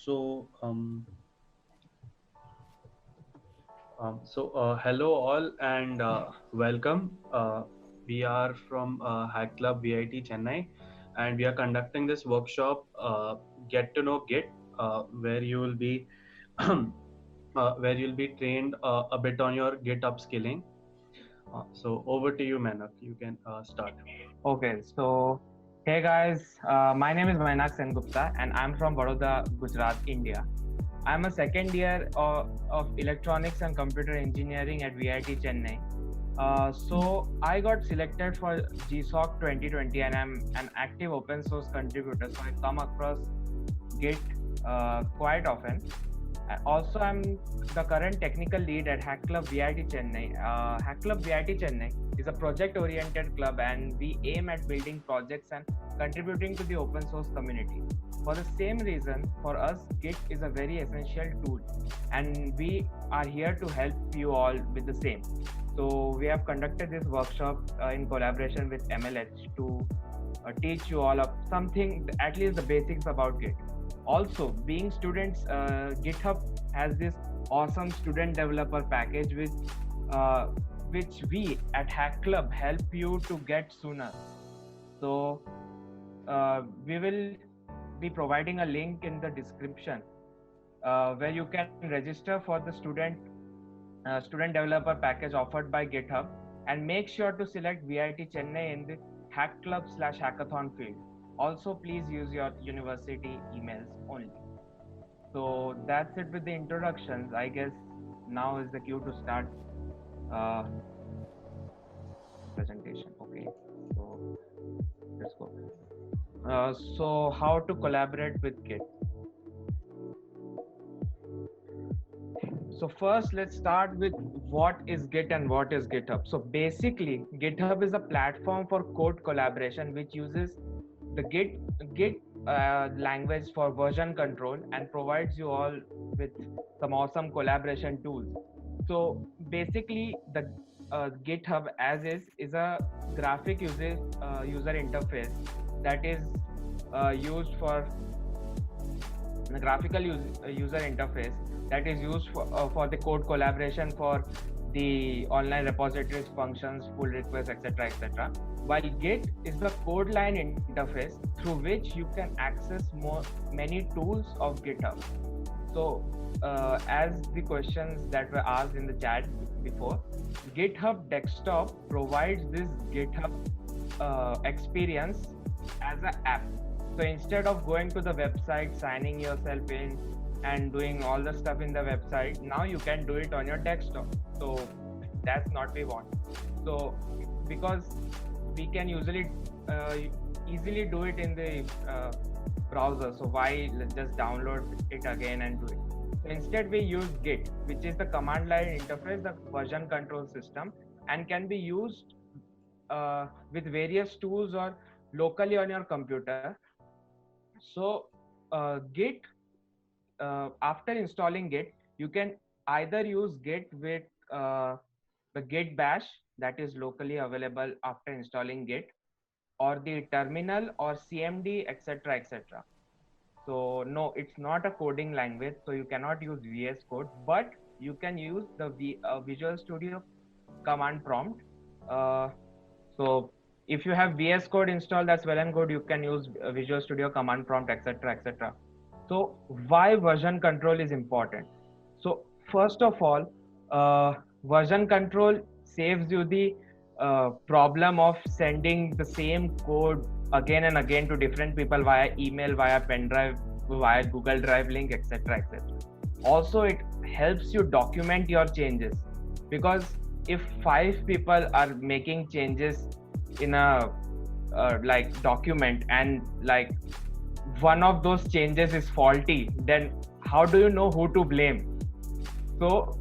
So, Hello all and welcome. We are from Hack Club VIT Chennai, and we are conducting this workshop, Get to Know Git, where you will be trained a bit on your Git upskilling. So, over to you, Manak. You can start. Okay, so hey guys, my name is Mainak Sengupta and I'm from Vadodara, Gujarat, India. I'm a second year of electronics and computer engineering at VIT Chennai. So I got selected for GSOC 2020 and I'm an active open source contributor. So I come across Git quite often. Also, I'm the current technical lead at Hack Club VIT Chennai. Hack Club VIT Chennai is a project-oriented club, and we aim at building projects and contributing to the open source community. For the same reason, for us, Git is a very essential tool, and we are here to help you all with the same. So we have conducted this workshop in collaboration with MLH to teach you all of something, at least the basics about Git. Also, being students, GitHub has this awesome student developer package which we at Hack Club help you to get sooner. So we will be providing a link in the description where you can register for the student developer package offered by GitHub, and make sure to select VIT Chennai in the Hack Club/Hackathon field. Also, please use your university emails only. So that's it with the introductions. I guess now is the cue to start uh, presentation. Okay, so let's go. So how to collaborate with Git? So first, let's start with what is Git and what is GitHub. So basically, GitHub is a platform for code collaboration which uses the Git language for version control and provides you all with some awesome collaboration tools. So basically, the GitHub as is a graphic user interface that is used for the graphical user interface that is used for the code collaboration for the online repositories, functions, pull requests, etc., etc. While Git is the code line interface through which you can access many tools of GitHub. So, as the questions that were asked in the chat before, GitHub Desktop provides this GitHub experience as an app. So instead of going to the website, signing yourself in, and doing all the stuff in the website, now you can do it on your desktop. So that's not we want. So because we can usually easily do it in the browser, so why just download it again and do it? So instead we use Git, which is the command line interface, the version control system, and can be used with various tools or locally on your computer. So Git, after installing Git, you can either use Git with the Git bash that is locally available after installing Git, or the terminal or CMD, etc., etc. So no, it's not a coding language, so you cannot use VS Code, but you can use the Visual Studio command prompt. So if you have VS Code installed, that's well and good. You can use Visual Studio command prompt, etc., etc. So why version control is important? So first of all, version control saves you the problem of sending the same code again and again to different people via email, via pen drive, via Google Drive link, etc., etc. Also, it helps you document your changes, because if 5 people are making changes in a like document, and like one of those changes is faulty, then how do you know who to blame? So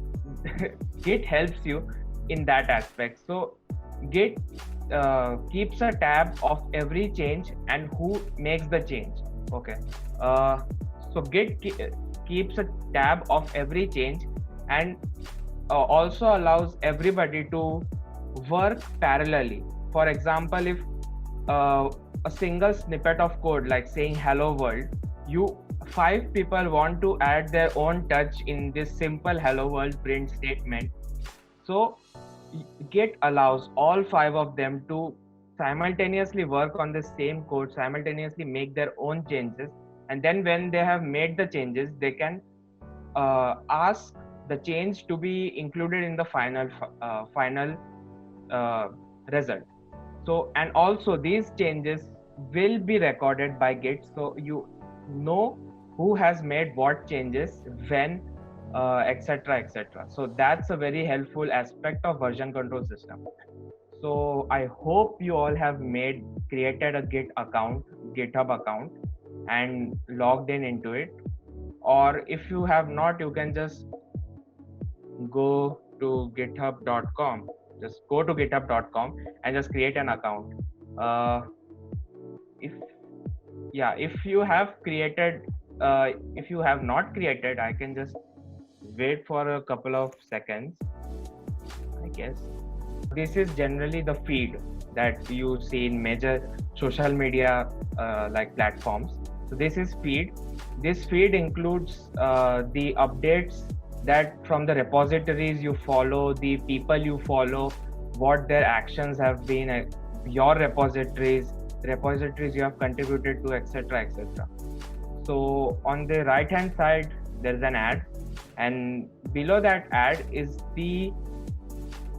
Git helps you in that aspect. So Git keeps a tab of every change and who makes the change. Okay. So Git keeps a tab of every change, and also allows everybody to work parallelly. For example, if a single snippet of code like saying hello world, you five people want to add their own touch in this simple hello world print statement. So Git allows all five of them to simultaneously work on the same code, simultaneously make their own changes, and then when they have made the changes, they can ask the change to be included in the final uh, result. So, and also these changes will be recorded by Git, so you know who has made what changes when, etc., etc. So that's a very helpful aspect of version control system. So I hope you all have created a Git account, GitHub account, and logged in into it. Or if you have not, you can just go to github.com. Just go to github.com and just create an account. Uh, if if you have created, if you have not created, I can just wait for a couple of seconds, I guess. This is generally the feed that you see in major social media like platforms. So this is feed. This feed includes the updates that from the repositories you follow, the people you follow, what their actions have been, your repositories you have contributed to, etc., etc. So on the right hand side there is an ad, and below that ad is the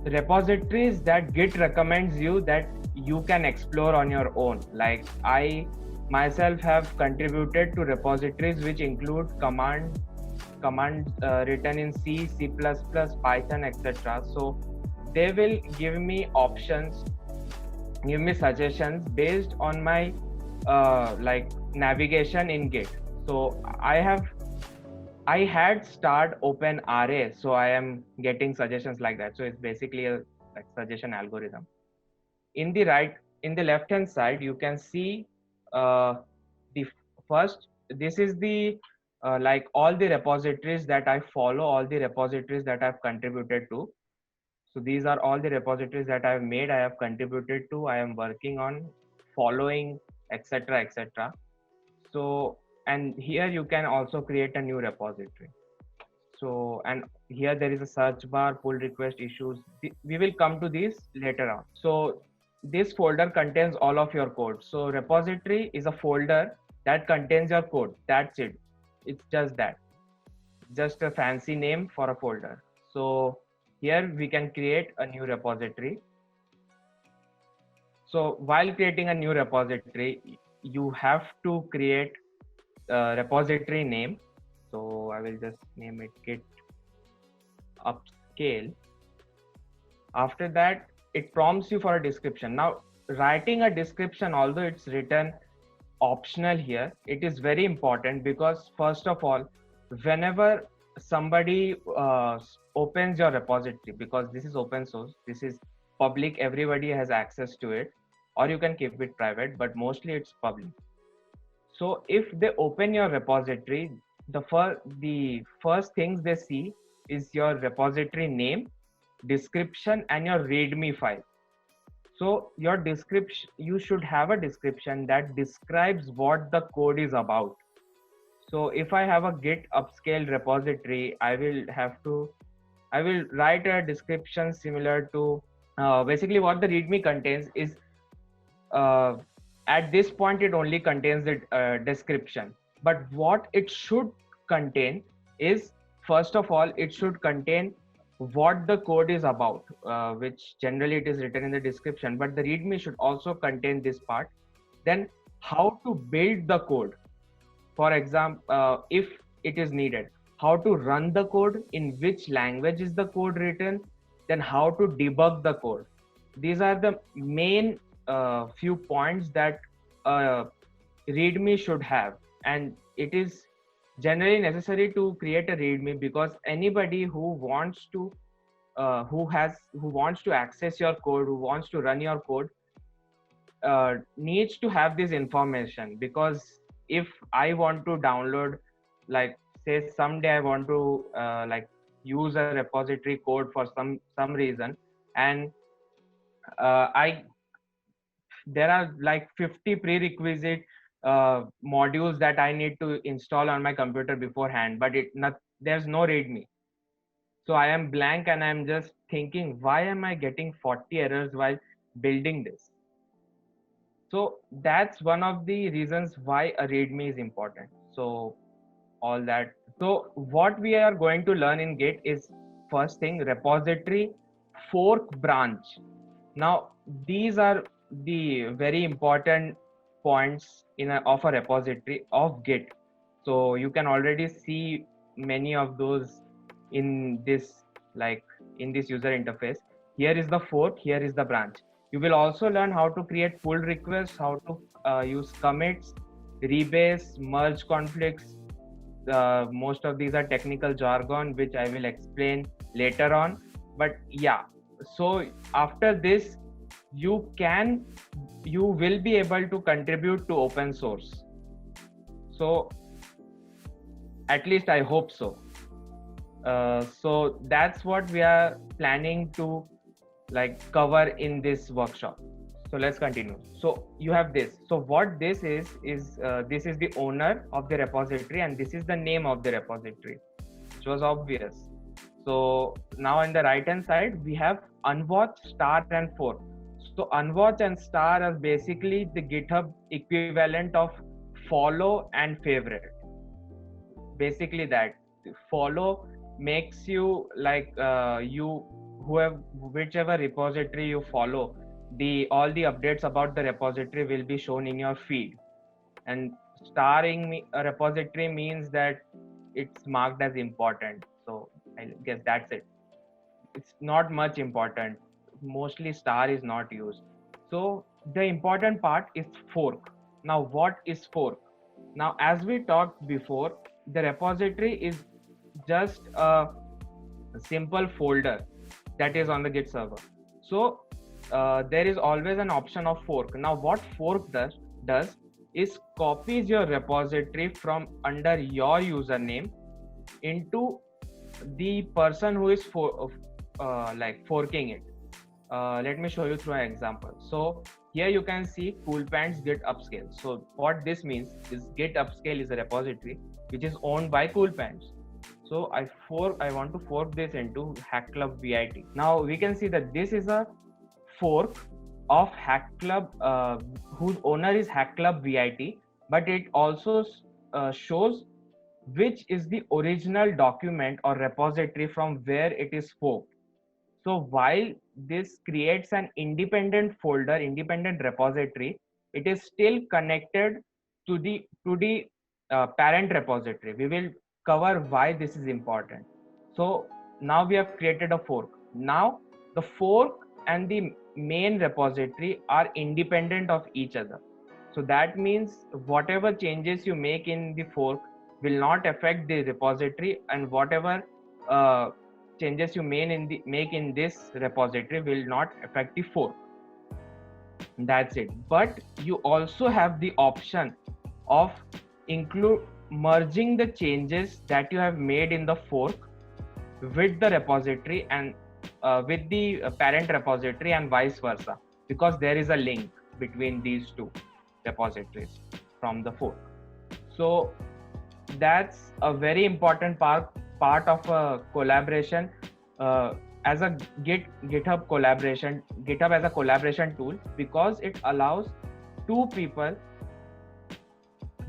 repositories that Git recommends you that you can explore on your own. Like I myself have contributed to repositories which include commands written in C, C++, Python, etc. So they will give me options, give me suggestions based on my like navigation in Git. So I had starred OpenRA, so I am getting suggestions like that. So it's basically a like suggestion algorithm. In the left hand side, you can see the first. This is the like all the repositories that I follow, all the repositories that I've contributed to. So these are all the repositories that I've made, I have contributed to, I am working on, following, etc., etc. So, and here you can also create a new repository. So, and here there is a search bar, pull request issues. We will come to these later on. So this folder contains all of your code. So repository is a folder that contains your code. That's it. It's just that. Just a fancy name for a folder. So here we can create a new repository. So while creating a new repository, you have to create a repository name. So I will just name it Git Upscale. After that, it prompts you for a description. Now, writing a description, although it's written optional here, it is very important because first of all, whenever somebody opens your repository, because this is open source, this is public, everybody has access to it, or you can keep it private, but mostly it's public. So if they open your repository, the first things they see is your repository name, description, and your readme file. So your description, you should have a description that describes what the code is about. So if I have a Git upscale repository, I will write a description similar to basically what the readme contains is at this point it only contains the description, but what it should contain is, first of all, it should contain what the code is about, which generally it is written in the description, but the readme should also contain this part. Then how to build the code, for example, if it is needed, how to run the code, in which language is the code written, then how to debug the code. These are the main few points that readme should have, and it is generally necessary to create a readme because anybody who wants to access your code, who wants to run your code, needs to have this information. Because if I want to download, like say someday I want to like use a repository code for some reason, and I there are like 50 prerequisite modules that I need to install on my computer beforehand, but there's no README. So I am blank and I'm just thinking, why am I getting 40 errors while building this? So that's one of the reasons why a README is important. So all that. So what we are going to learn in Git is, first thing, repository, fork, branch. Now these are the very important points of a repository of Git. So you can already see many of those in this, like in this user interface. Here is the fork, here is the branch. You will also learn how to create pull requests, how to use commits, rebase, merge conflicts. Most of these are technical jargon which I will explain later on. But yeah, so after this you will be able to contribute to open source. So at least I hope so. So that's what we are planning to like cover in this workshop. So let's continue. So you have this. So what this is this is the owner of the repository and this is the name of the repository, which was obvious. So now on the right hand side we have unwatch, star and fork. So unwatch and star are basically the GitHub equivalent of follow and favorite. Basically that follow makes you like whichever repository you follow, all the updates about the repository will be shown in your feed. And starring a repository means that it's marked as important. So I guess that's it. It's not much important. Mostly star is not used. So the important part is fork. Now what is fork? Now as we talked before, the repository is just a simple folder that is on the Git server. So there is always an option of fork. Now what fork does is copies your repository from under your username into the person who is forking it. Let me show you through an example. So here you can see Coolpants Git Upscale. So what this means is Git Upscale is a repository which is owned by Coolpants. So I want to fork this into Hack Club VIT. Now we can see that this is a fork of Hack Club whose owner is Hack Club VIT, but it also shows which is the original document or repository from where it is forked. So while this creates an independent folder, independent repository, it is still connected to the parent repository. We will cover why this is important. So now we have created a fork. Now the fork and the main repository are independent of each other. So that means whatever changes you make in the fork will not affect the repository, and whatever changes you make in this repository will not affect the fork. That's it. But you also have the option of merging the changes that you have made in the fork with the repository and with the parent repository and vice versa, because there is a link between these two repositories from the fork. So that's a very important part of a collaboration as a GitHub collaboration. GitHub as a collaboration tool, because it allows two people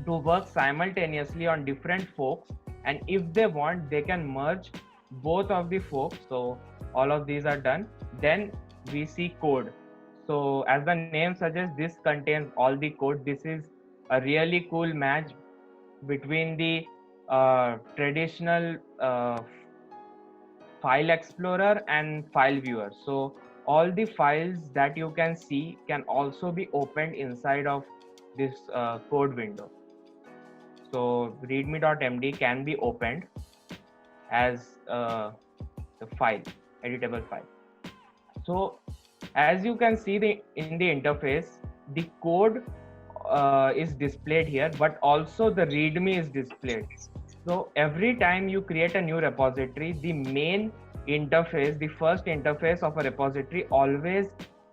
to work simultaneously on different forks, and if they want they can merge both of the forks. So all of these are done. Then we see code. So as the name suggests, this contains all the code. This is a really cool match between the traditional file explorer and file viewer. So all the files that you can see can also be opened inside of this code window. So readme.md can be opened as the file, editable file. So as you can see in the interface, the code is displayed here, but also the readme is displayed. So every time you create a new repository, the main interface, the first interface of a repository always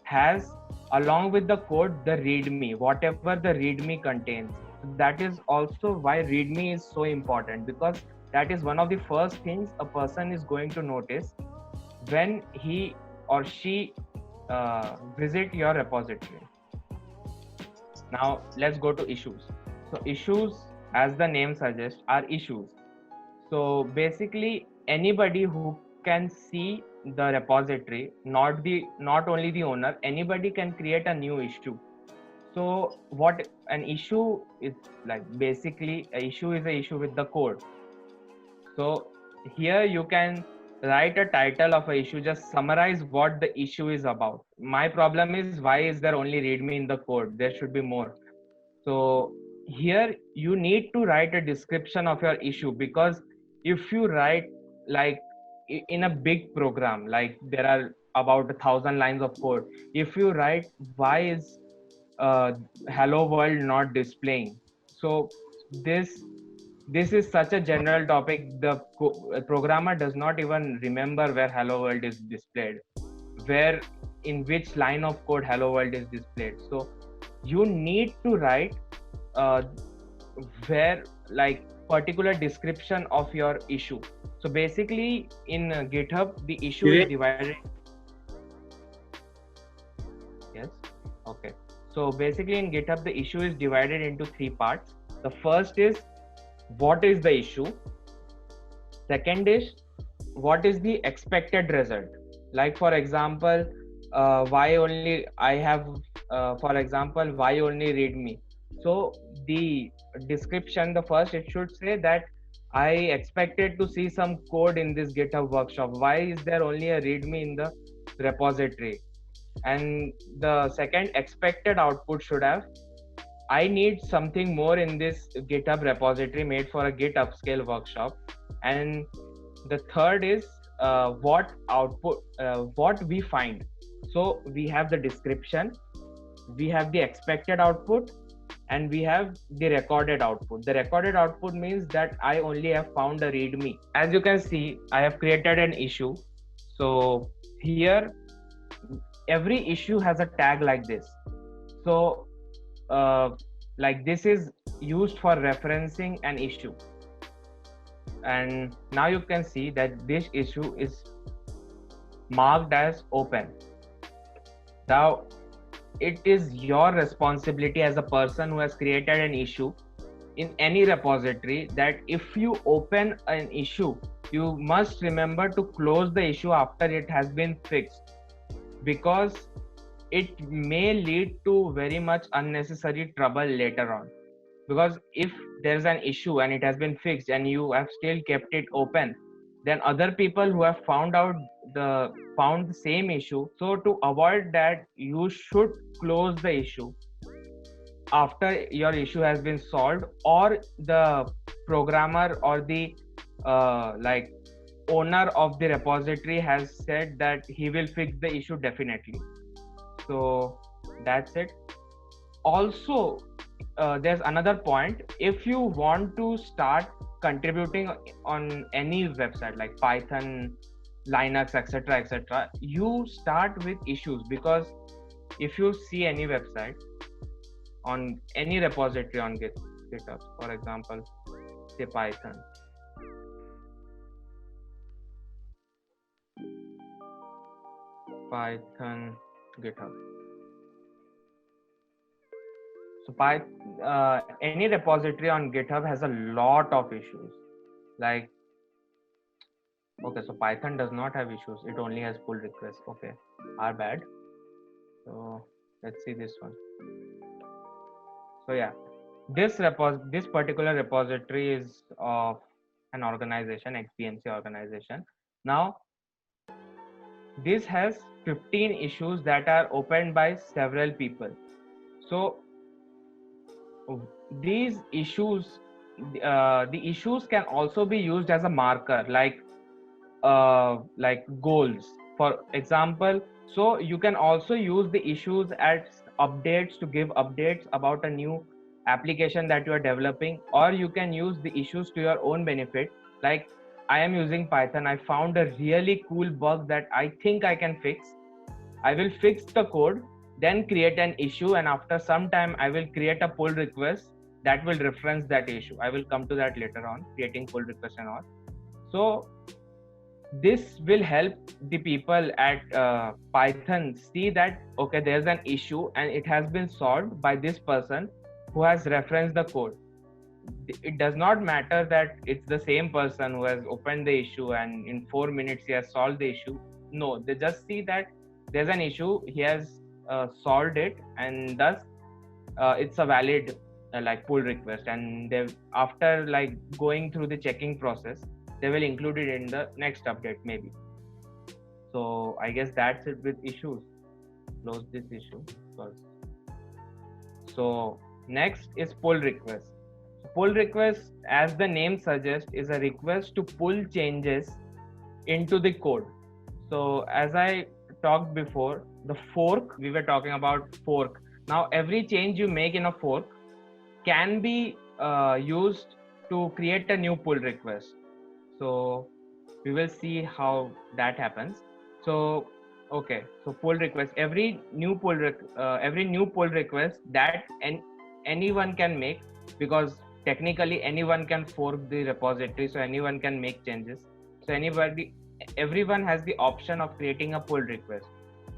has along with the code, the readme, whatever the readme contains. That is also why readme is so important, because that is one of the first things a person is going to notice when he or she visit your repository. Now let's go to issues. So issues, as the name suggests, are issues. So basically anybody who can see the repository, not only the owner, anybody can create a new issue. So what an issue is, like, basically a issue is a issue with the code. So here you can write a title of a issue, just summarize what the issue is about. My problem is, why is there only readme in the code? There should be more. So here you need to write a description of your issue, because if you write, like, in a big program, like there are about 1,000 lines of code, if you write why is hello world not displaying, so this is such a general topic, the programmer does not even remember where hello world is displayed, where in which line of code hello world is displayed. So you need to write uh, where, like, particular description of your issue. So basically in GitHub the issue is divided. Yes, okay. So basically in GitHub the issue is divided into three parts. The first is what is the issue. Second is what is the expected result. Like, for example, why only I have for example, why only readme. So the description, the first, it should say that I expected to see some code in this GitHub workshop, why is there only a readme in the repository. And the second expected output should have, I need something more in this GitHub repository made for a Git upscale workshop. And the third is what output, what we find. So we have the description, we have the expected output, and we have the recorded output. The recorded output means that I only have found a readme. As you can see, I have created an issue. So here every issue has a tag like this. So like, this is used for referencing an issue. And now you can see that this issue is marked as open. Now it is your responsibility as a person who has created an issue in any repository, that if you open an issue, you must remember to close the issue after it has been fixed, because it may lead to very much unnecessary trouble later on. Because if there's an issue and it has been fixed and you have still kept it open, then other people who have found the same issue. So to avoid that, you should close the issue after your issue has been solved, or the programmer or the like, owner of the repository has said that he will fix the issue definitely. So that's it. Also there's another point. If you want to start contributing on any website like Python, Linux, etc., etc., you start with issues. Because if you see any website on any repository on GitHub, for example, say Python, GitHub. So any repository on GitHub has a lot of issues. Like, okay, so Python does not have issues, it only has pull requests. Okay, our bad. So let's see this one. So yeah, this particular repository is of an organization, XBMC organization. Now this has 15 issues that are opened by several people. So these issues, the issues can also be used as a marker, like goals, for example. So you can also use the issues as updates to give updates about a new application that you are developing, or you can use the issues to your own benefit. Like, I am using Python, I found a really cool bug that I think I can fix. I will fix the code then create an issue, and after some time I will create a pull request that will reference that issue. I will come to that later on, creating pull request and all. So this will help the people at Python see that, okay, there's an issue and it has been solved by this person who has referenced the code. It does not matter that it's the same person who has opened the issue and in 4 minutes he has solved the issue. No, they just see that there's an issue, he has solved it, and thus it's a valid like pull request, and they, after like going through the checking process, they will include it in the next update maybe. So I guess that's it with issues. Close this issue first. So next is pull request. Pull request, as the name suggests, is a request to pull changes into the code. So as I talked before, the fork, we were talking about fork. Now every change you make in a fork can be used to create a new pull request. So we will see how that happens. So okay, so pull request, every new pull request that anyone can make, because technically anyone can fork the repository, so anyone can make changes. So everyone has the option of creating a pull request,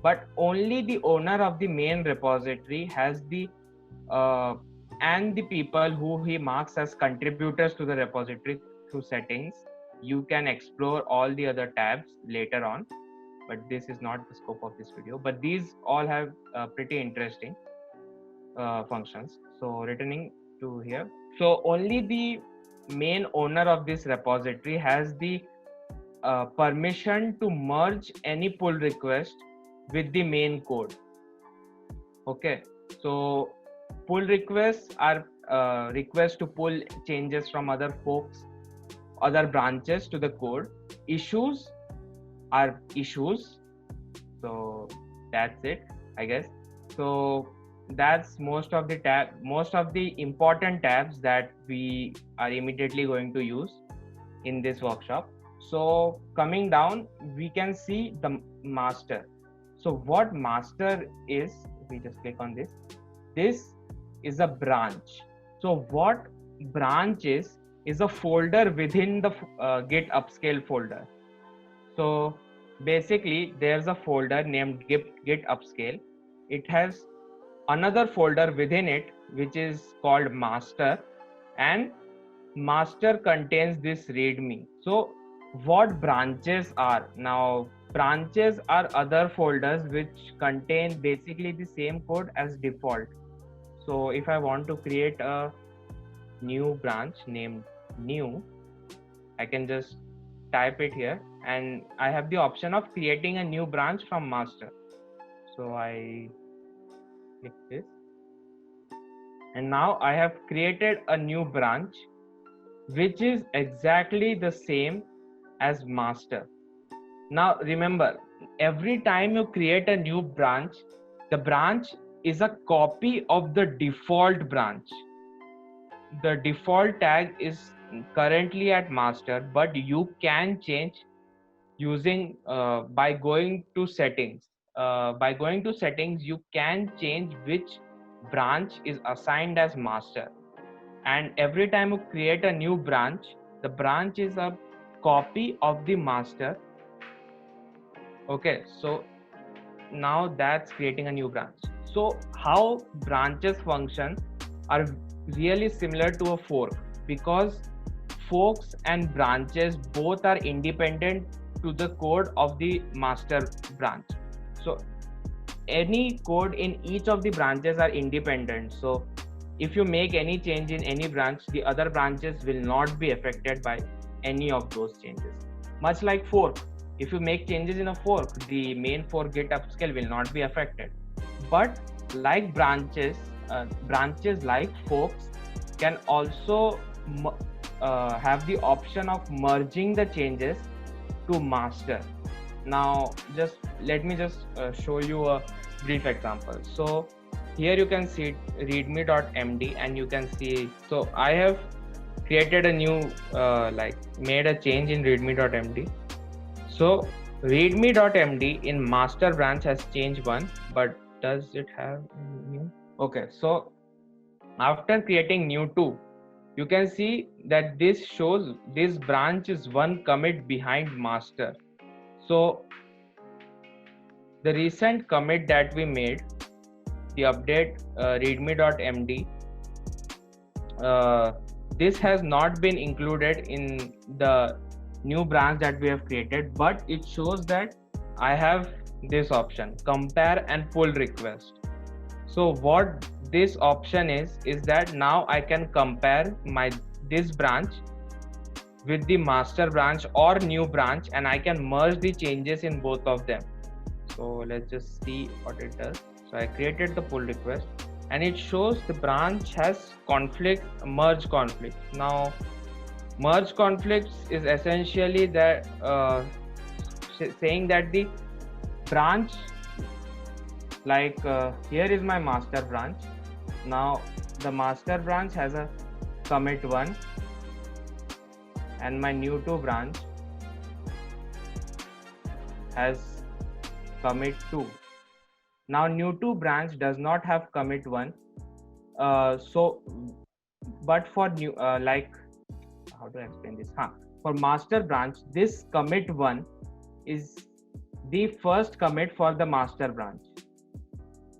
but only the owner of the main repository has the and the people who he marks as contributors to the repository through settings. You can explore all the other tabs later on, but this is not the scope of this video. But these all have pretty interesting functions. So returning to here, so only the main owner of this repository has the permission to merge any pull request with the main code. Okay, so pull requests are requests to pull changes from other folks, other branches to the code. Issues are issues. So that's it, I guess. So that's most of the important tabs that we are immediately going to use in this workshop. So coming down, we can see the master. So what master is, we just click on this. This is a branch. So what branch is a folder within the Git Upscale folder. So basically there's a folder named Git Upscale. It has another folder within it which is called master, and master contains this readme. So what branches are? Now branches are other folders which contain basically the same code as default. So if I want to create a new branch named new, I can just type it here, and I have the option of creating a new branch from master. So I click this, and now I have created a new branch which is exactly the same as master. Now remember, every time you create a new branch, the branch is a copy of the default branch. The default tag is currently at master, but you can change using by going to settings. By going to settings, you can change which branch is assigned as master. And every time you create a new branch, the branch is a copy of the master. Okay, so now that's creating a new branch. So how branches function are really similar to a fork, because forks and branches both are independent to the code of the master branch. So any code in each of the branches are independent. So if you make any change in any branch, the other branches will not be affected by any of those changes. Much like fork, if you make changes in a fork, the main fork Git Upscale will not be affected. But like branches like forks can also have the option of merging the changes to master. Now let me show you a brief example. So here you can see readme.md, and you can see, so I have created a new made a change in readme.md. So readme.md in master branch has changed 1, but does it have new? Okay, so after creating new 2, you can see that this shows this branch is one commit behind master. So the recent commit that we made, the update readme.md, this has not been included in the new branch that we have created, but it shows that I have this option, compare and pull request. So what this option is that now I can compare this branch with the master branch or new branch, and I can merge the changes in both of them. So let's just see what it does. So I created the pull request, and it shows the branch has merge conflict. Now merge conflicts is essentially that saying that the branch, like here is my master branch. Now the master branch has a commit 1, and my new 2 branch has commit 2. Now new 2 branch does not have commit 1, but for new like, how to explain this? For master branch, this commit 1 is the first commit for the master branch,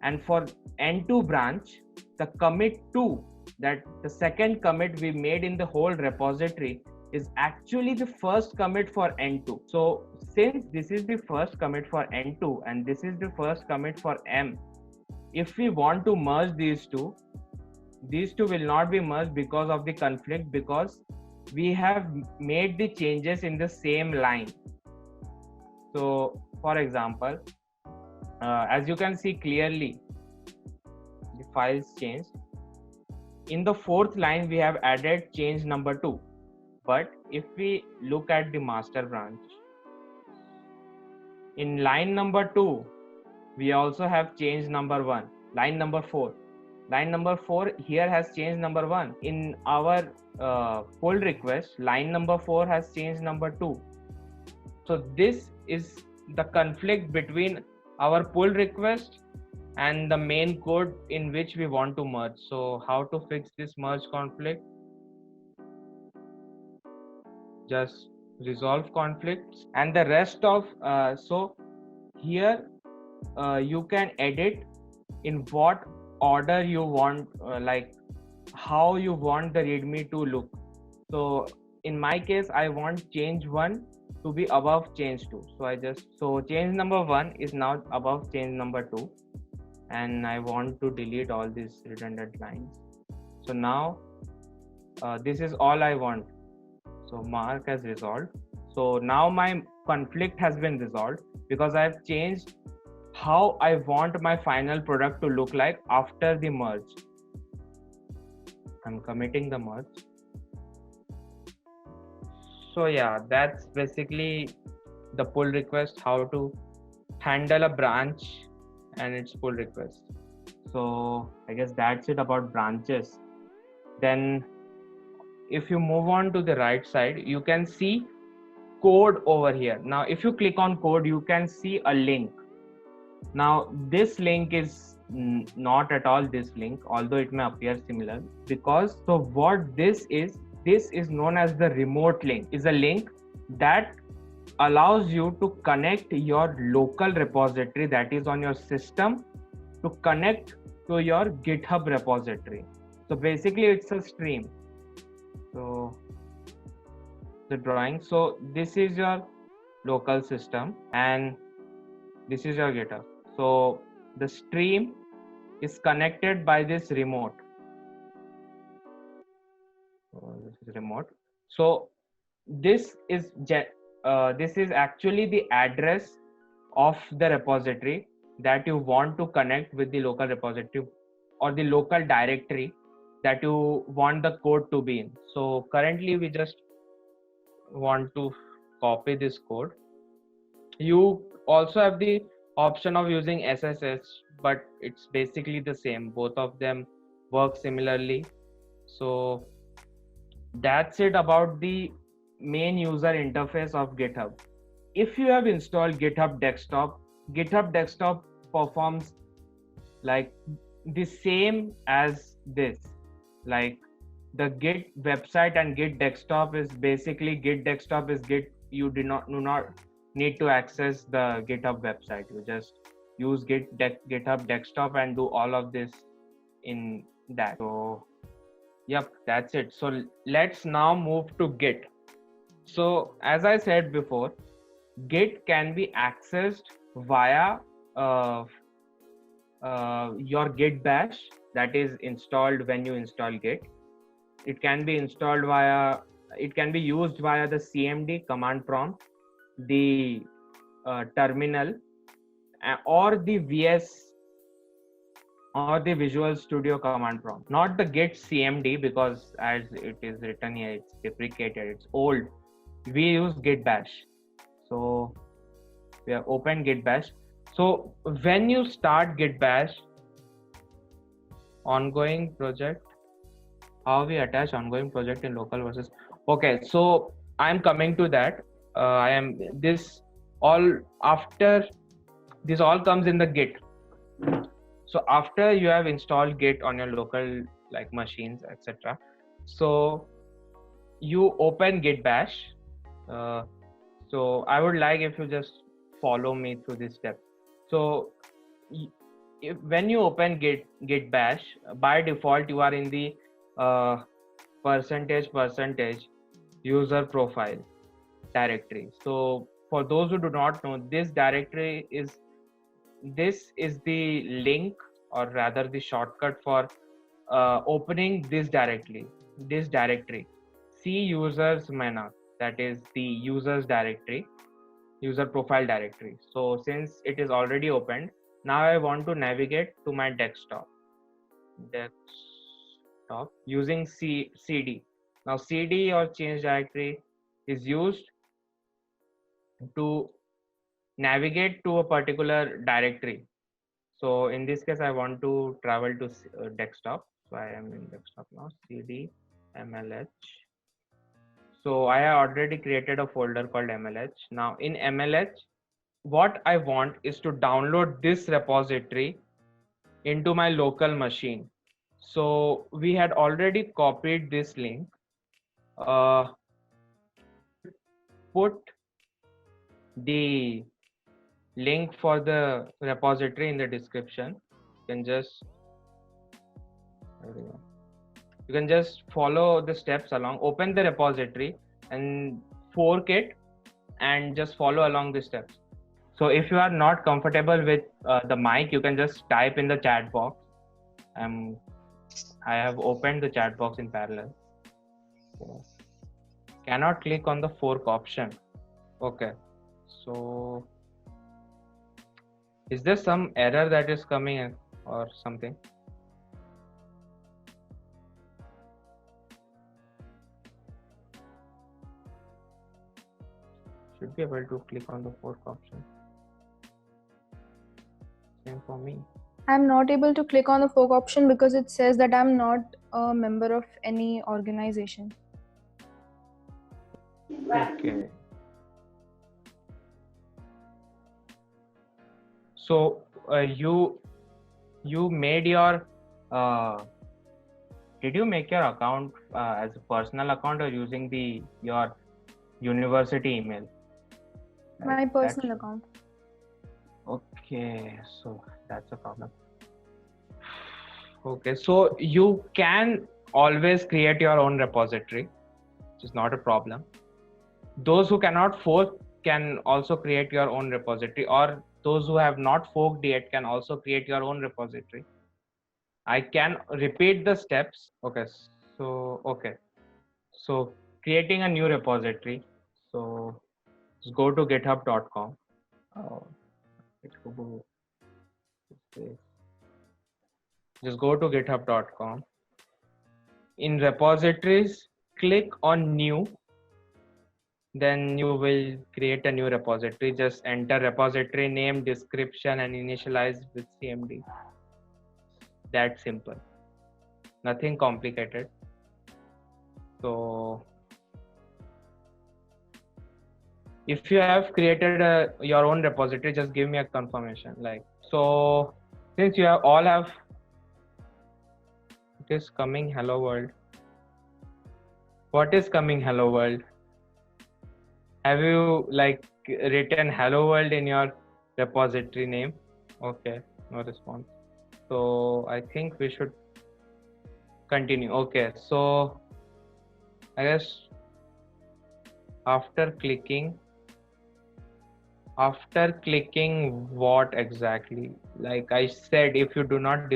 and for N2 branch, the commit 2, that the second commit we made in the whole repository, is actually the first commit for N2. So since this is the first commit for N2 and this is the first commit for M, if we want to merge these two will not be merged because of the conflict, because we have made the changes in the same line. So for example, as you can see clearly, the files changed. In the 4th line, we have added change number 2. But if we look at the master branch, in line number 2, we also have change number 1. Line number 4. Line number 4 here has change number 1. In our pull request, line number 4 has change number 2. So this is the conflict between our pull request and the main code in which we want to merge. So how to fix this merge conflict? Just resolve conflicts, and the rest of so here you can edit in what order you want, like how you want the readme to look. So in my case, I want change 1 to be above change 2. So change number 1 is now above change number 2, and I want to delete all these redundant lines. So now this is all I want. So mark as resolved. So now my conflict has been resolved because I've changed how I want my final product to look like after the merge. I'm committing the merge. So yeah, that's basically the pull request, how to handle a branch and its pull request. So I guess that's it about branches. Then if you move on to the right side, you can see code over here. Now if you click on code, you can see a link. Now this link is not at all this link, although it may appear similar, because so what this is known as the remote link. Is a link that allows you to connect your local repository that is on your system to connect to your GitHub repository. So basically it's a stream. So the drawing, so this is your local system and this is your GitHub. So the stream is connected by this remote. So this is remote. So this is actually the address of the repository that you want to connect with the local repository or the local directory that you want the code to be in. So currently we just want to copy this code. You also have the option of using SSH, but it's basically the same. Both of them work similarly. So that's it about the main user interface of GitHub. If you have installed GitHub Desktop performs like the same as this. Like the Git website and Git desktop is basically, Git desktop is Git. You do not need to access the GitHub website. You just use GitHub desktop and do all of this in that. So yep, that's it. So let's now move to Git. So as I said before, Git can be accessed via uh, your Git bash that is installed when you install Git. It can be installed via, it can be used via the CMD command prompt, the terminal, or the VS or the Visual Studio command prompt. Not the Git CMD, because as it is written here, it's deprecated, it's old. We use Git bash. So we have opened Git bash. So when you start Git bash, ongoing project, how we attach ongoing project in local versus, okay, so I'm coming to that. I am this all after, this all comes in the Git. So after you have installed Git on your local like machines, etc., so you open Git bash. So I would like if you just follow me through this step. So when you open Git bash, by default you are in the percentage user profile directory. So for those who do not know, this directory is, this is the link, or rather the shortcut for opening this directory. C users mena, that is the users directory, user profile directory. So since it is already opened, now I want to navigate to my desktop using cd. Now cd or change directory is used to navigate to a particular directory. So in this case, I want to travel to desktop. So I am in desktop now, cd mlh. So I have already created a folder called mlh. Now in mlh, what I want is to download this repository into my local machine. So we had already copied this link. Put the link for the repository in the description. You can just follow the steps along. Open the repository and fork it, and just follow along the steps. So if you are not comfortable with the mic, you can just type in the chat box. I have opened the chat box in parallel. So, cannot click on the fork option. Okay, so is there some error that is coming in or something? Should be able to click on the fork option. Same for me. I'm not able to click on the fork option because it says that I'm not a member of any organization. Okay. So you made your did you make your account as a personal account, or using your university email? My personal account. Okay, so that's a problem. Okay, so you can always create your own repository, which is not a problem. Those who cannot fork can also create your own repository, or those who have not forked yet can also create your own repository. I can repeat the steps. Okay, so creating a new repository. So just go to github.com. Just go to github.com. In repositories, click on new. Then you will create a new repository. Just enter repository name, description, and initialize with CMD. That simple. Nothing complicated. So if you have created your own repository, just give me a confirmation. So Since you have all have, it is coming hello world. What is coming hello world? Have you like written hello world in your repository name? Okay, no response. So I think we should continue. Okay, so I guess after clicking what exactly? Like I said, if you do not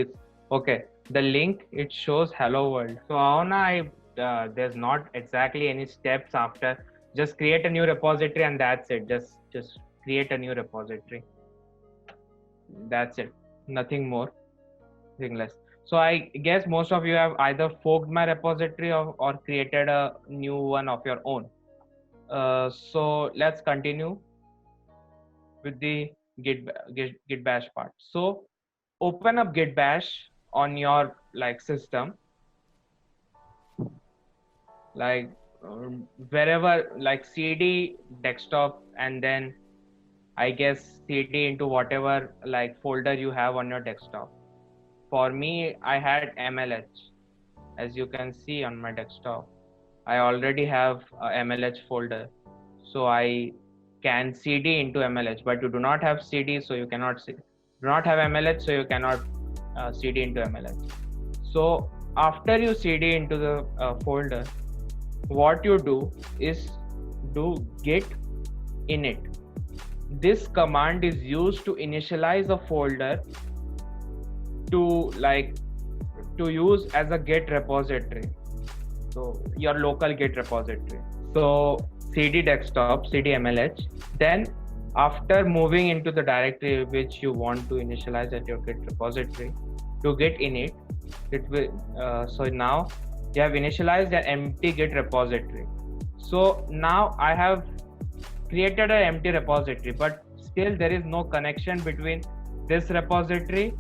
okay, the link it shows hello world. So Aona, there's not exactly any steps after. Just create a new repository and that's it. Just create a new repository. That's it. Nothing more, nothing less. So I guess most of you have either forked my repository or created a new one of your own. So let's continue with the git bash part. So open up git bash on your like system, like wherever, like cd desktop, and then I guess cd into whatever like folder you have on your desktop. For me, I had mlh. As you can see on my desktop, I already have a mlh folder, so I can cd into mlh. But you do not have cd, so you cannot do not have mlh, so you cannot cd into mlh. So after you cd into the folder, what you do is do git init. This command is used to initialize a folder to like to use as a git repository, so your local git repository. So cd desktop, cd mlh, then after moving into the directory which you want to initialize at your git repository, to git init, it will so now you have initialized an empty git repository. So now I have created an empty repository, but still there is no connection between this repository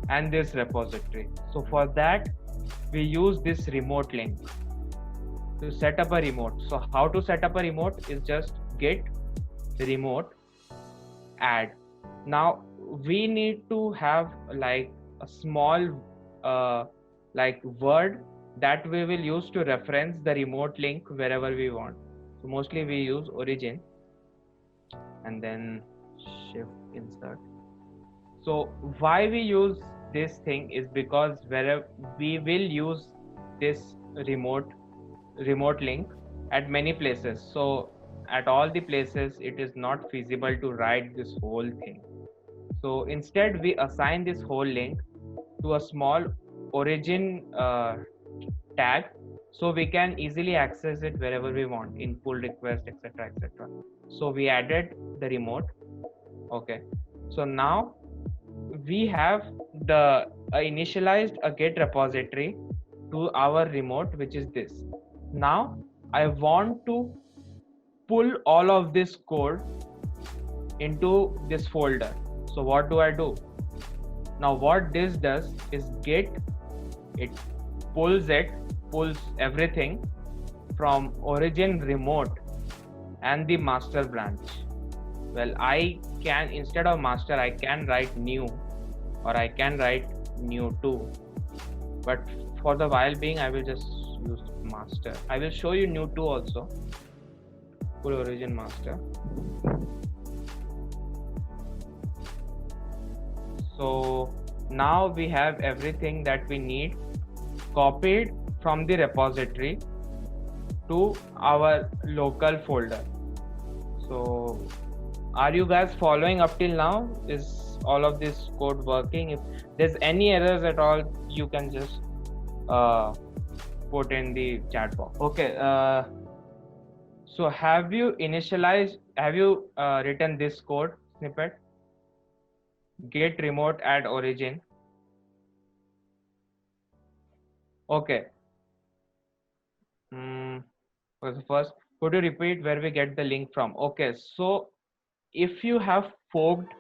and this repository. So for that we use this remote link to set up a remote. So how to set up a remote is just git remote add. Now we need to have like a small like word that we will use to reference the remote link wherever we want. So mostly we use origin and then shift insert. So why we use this thing is because wherever we will use this remote link at many places. So at all the places it is not feasible to write this whole thing. So instead we assign this whole link to a small origin tag, so we can easily access it wherever we want in pull request, etc, etc. So we added the remote. Okay, so now we have the initialized a git repository to our remote, which is this. Now I want to pull all of this code into this folder. So what do I do? Now what this does is git, it pulls everything from origin, remote, and the master branch. Well, I can, instead of master, I can write new, or I can write new too, but for the while being I will just use master. I will show you new too also. Pull origin master. So now we have everything that we need copied from the repository to our local folder. So are you guys following up till now? Is all of this code working? If there's any errors at all, you can just put in the chat box. Okay, so have you written this code snippet? Git remote add origin. Okay. First, could you repeat where we get the link from? Okay, so if you have forked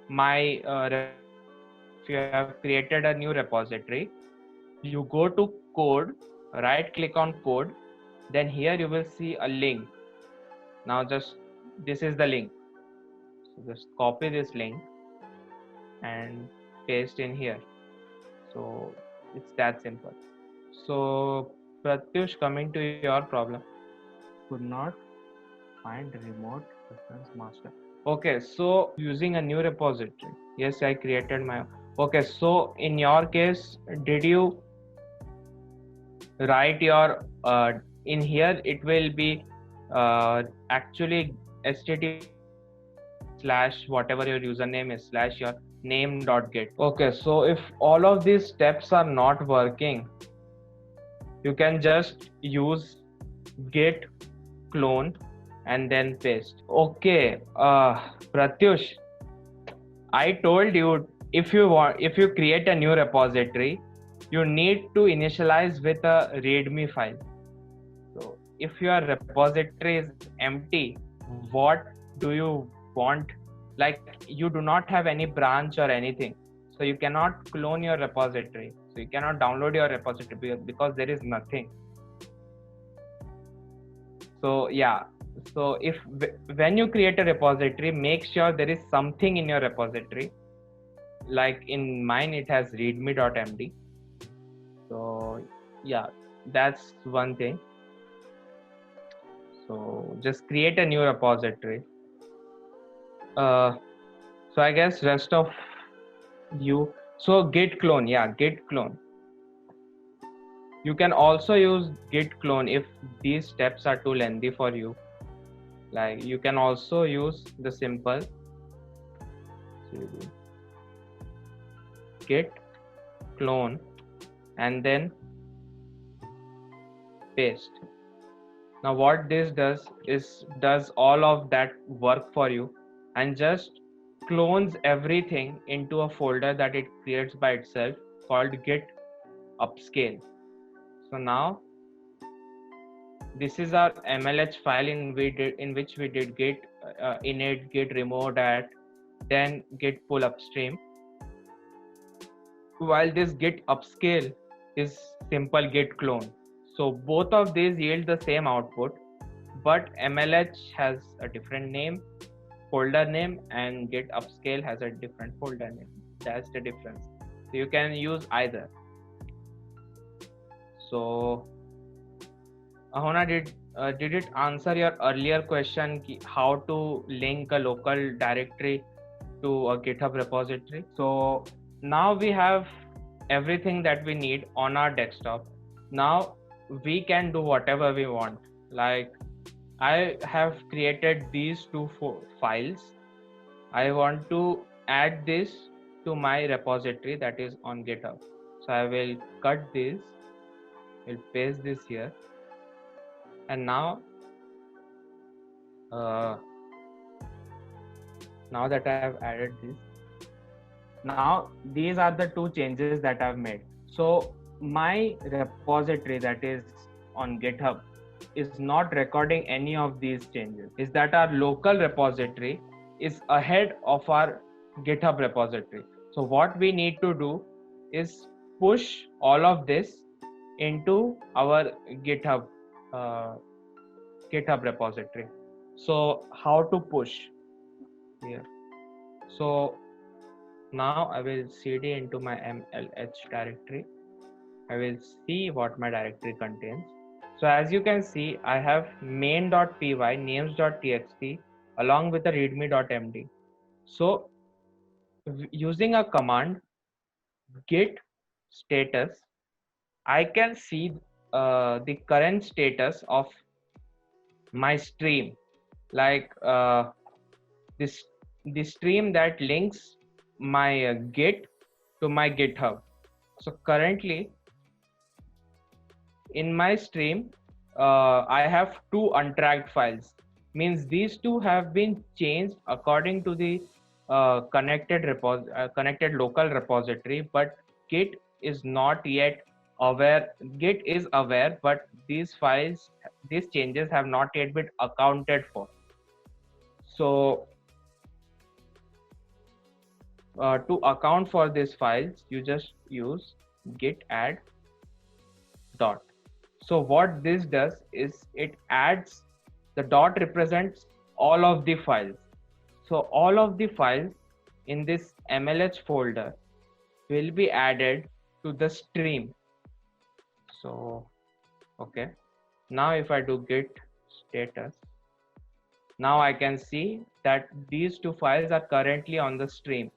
my if you have created a new repository, you go to code, right click on code, then here you will see a link. Now just this is the link, so just copy this link and paste in here. So it's that simple. So Pratyush, coming to your problem, could not find remote reference master. Okay, so using a new repository. Yes, I created my. Okay, so in your case, did you write your in here? It will be actually http// whatever your username is / your name.get. Okay, so if all of these steps are not working, you can just use git clone and then paste. Okay, Pratyush, I told you, if you create a new repository, you need to initialize with a readme file. So if your repository is empty, what do you want? Like, you do not have any branch or anything, so you cannot clone your repository, so you cannot download your repository because there is nothing. So yeah, so if when you create a repository, make sure there is something in your repository. Like in mine, it has readme.md. So yeah, that's one thing. So just create a new repository. So I guess rest of you. So git clone, yeah, git clone. You can also use git clone if these steps are too lengthy for you. Like, you can also use the simple git clone and then paste. Now what this does is does all of that work for you and just clones everything into a folder that it creates by itself called git upscale. So now this is our mlh file in which we did git init, git remote at, then git pull upstream. While this git upscale is simple git clone. So both of these yield the same output, but mlh has a different name, folder name, and git upscale has a different folder name. That's the difference. So you can use either. So Ahona, did it answer your earlier question how to link a local directory to a GitHub repository? So now we have everything that we need on our desktop. Now we can do whatever we want. Like, I have created these two files. I want to add this to my repository that is on GitHub. So I will cut this, will paste this here, and now now that I have added this, now these are the two changes that I've made. So my repository that is on GitHub is not recording any of these changes. Is that our local repository is ahead of our GitHub repository. So what we need to do is push all of this into our GitHub repository. So how to push here? So now I will cd into my mlh directory. I will see what my directory contains. So as you can see, I have main.py, names.txt along with the readme.md. So using a command git status, I can see the current status of my stream, like this the stream that links my git to my GitHub. So currently in my stream, I have two untracked files. Means these two have been changed according to the connected local repository, but Git is not yet aware. Git is aware, but these changes have not yet been accounted for. So to account for these files, you just use git add dot. So what this does is it adds, the dot represents all of the files. So all of the files in this mlh folder will be added to the stream. So okay, now if I do git status, now I can see that these two files are currently on the stream.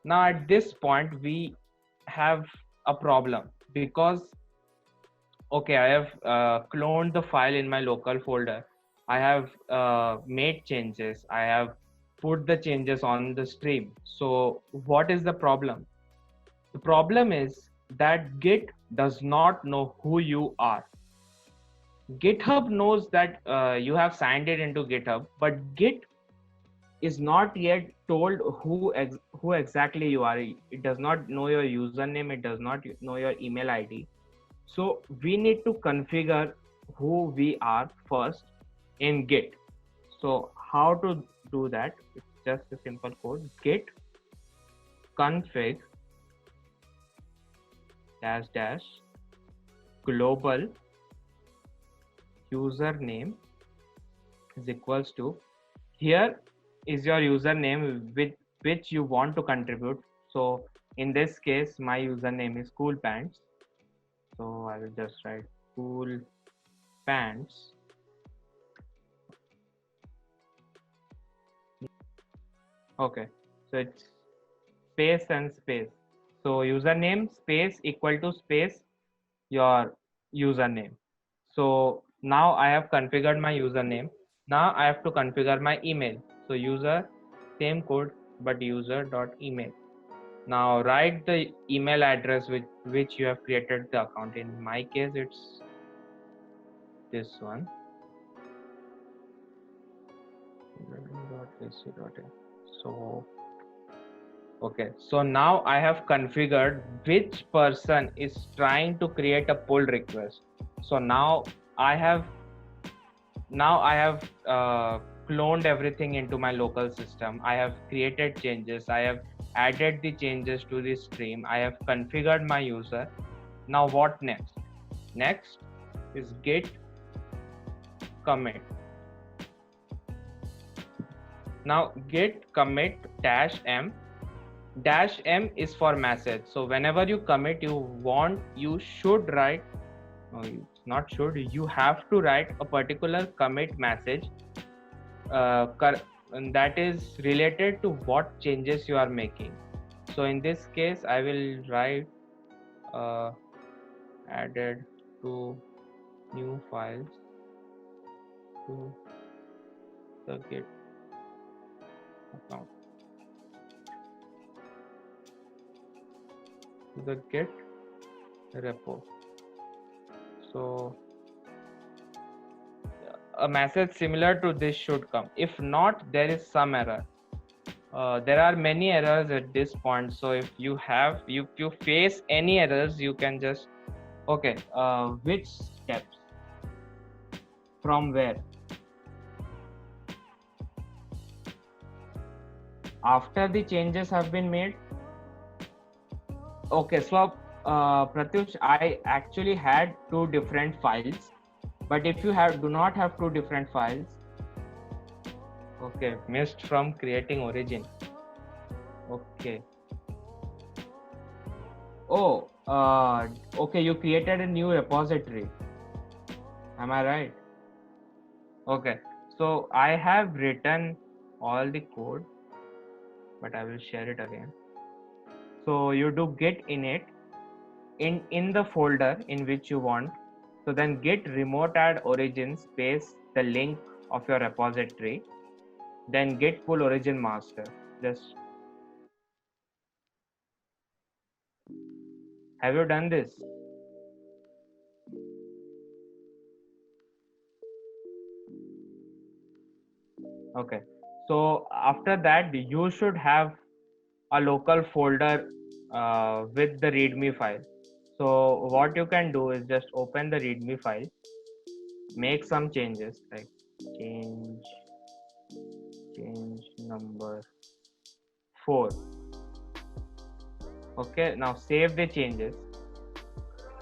Now at this point we have a problem, because okay, I have cloned the file in my local folder, I have made changes, I have put the changes on the stream. So what is the problem? The problem is that Git does not know who you are. GitHub knows that you have signed it into GitHub, but Git is not yet told who exactly you are. It does not know your username, it does not know your email ID. So we need to configure who we are first in Git. So how to do that? It's just a simple code: git config -- global username is equals to, here is your username with which you want to contribute. So in this case my username is cool pants, so I will just write cool pants. Okay, so it's space and space. So username space equal to space your username. So now I have configured my username. Now I have to configure my email. So user, same code, but user.email. Now write the email address with which you have created the account. In my case, it's this one. So okay, so now I have configured which person is trying to create a pull request. So now I have cloned everything into my local system. I have created changes, I have added the changes to the stream, I have configured my user. Now what next? Next is git commit. Now git commit -m. -m is for message. So whenever you commit, you should write, no, it's not should, you have to write a particular commit message that is related to what changes you are making. So in this case I will write added to new files to the git account, the git repo. So a message similar to this should come. If not, there is some error. There are many errors at this point. So if you face any errors, you can just, okay, which steps? From where? After the changes have been made. Okay, so Pratyush, I actually had two different files, but if you do not have two different files, okay, missed from creating origin. Okay. Oh, okay, you created a new repository. Am I right? Okay, so I have written all the code, but I will share it again. So you do git init in the folder in which you want. So then git remote add origin space the link of your repository, then git pull origin master. Just have you done this? Okay, so after that you should have a local folder with the readme file. So what you can do is just open the readme file, make some changes like change number 4. Okay, now save the changes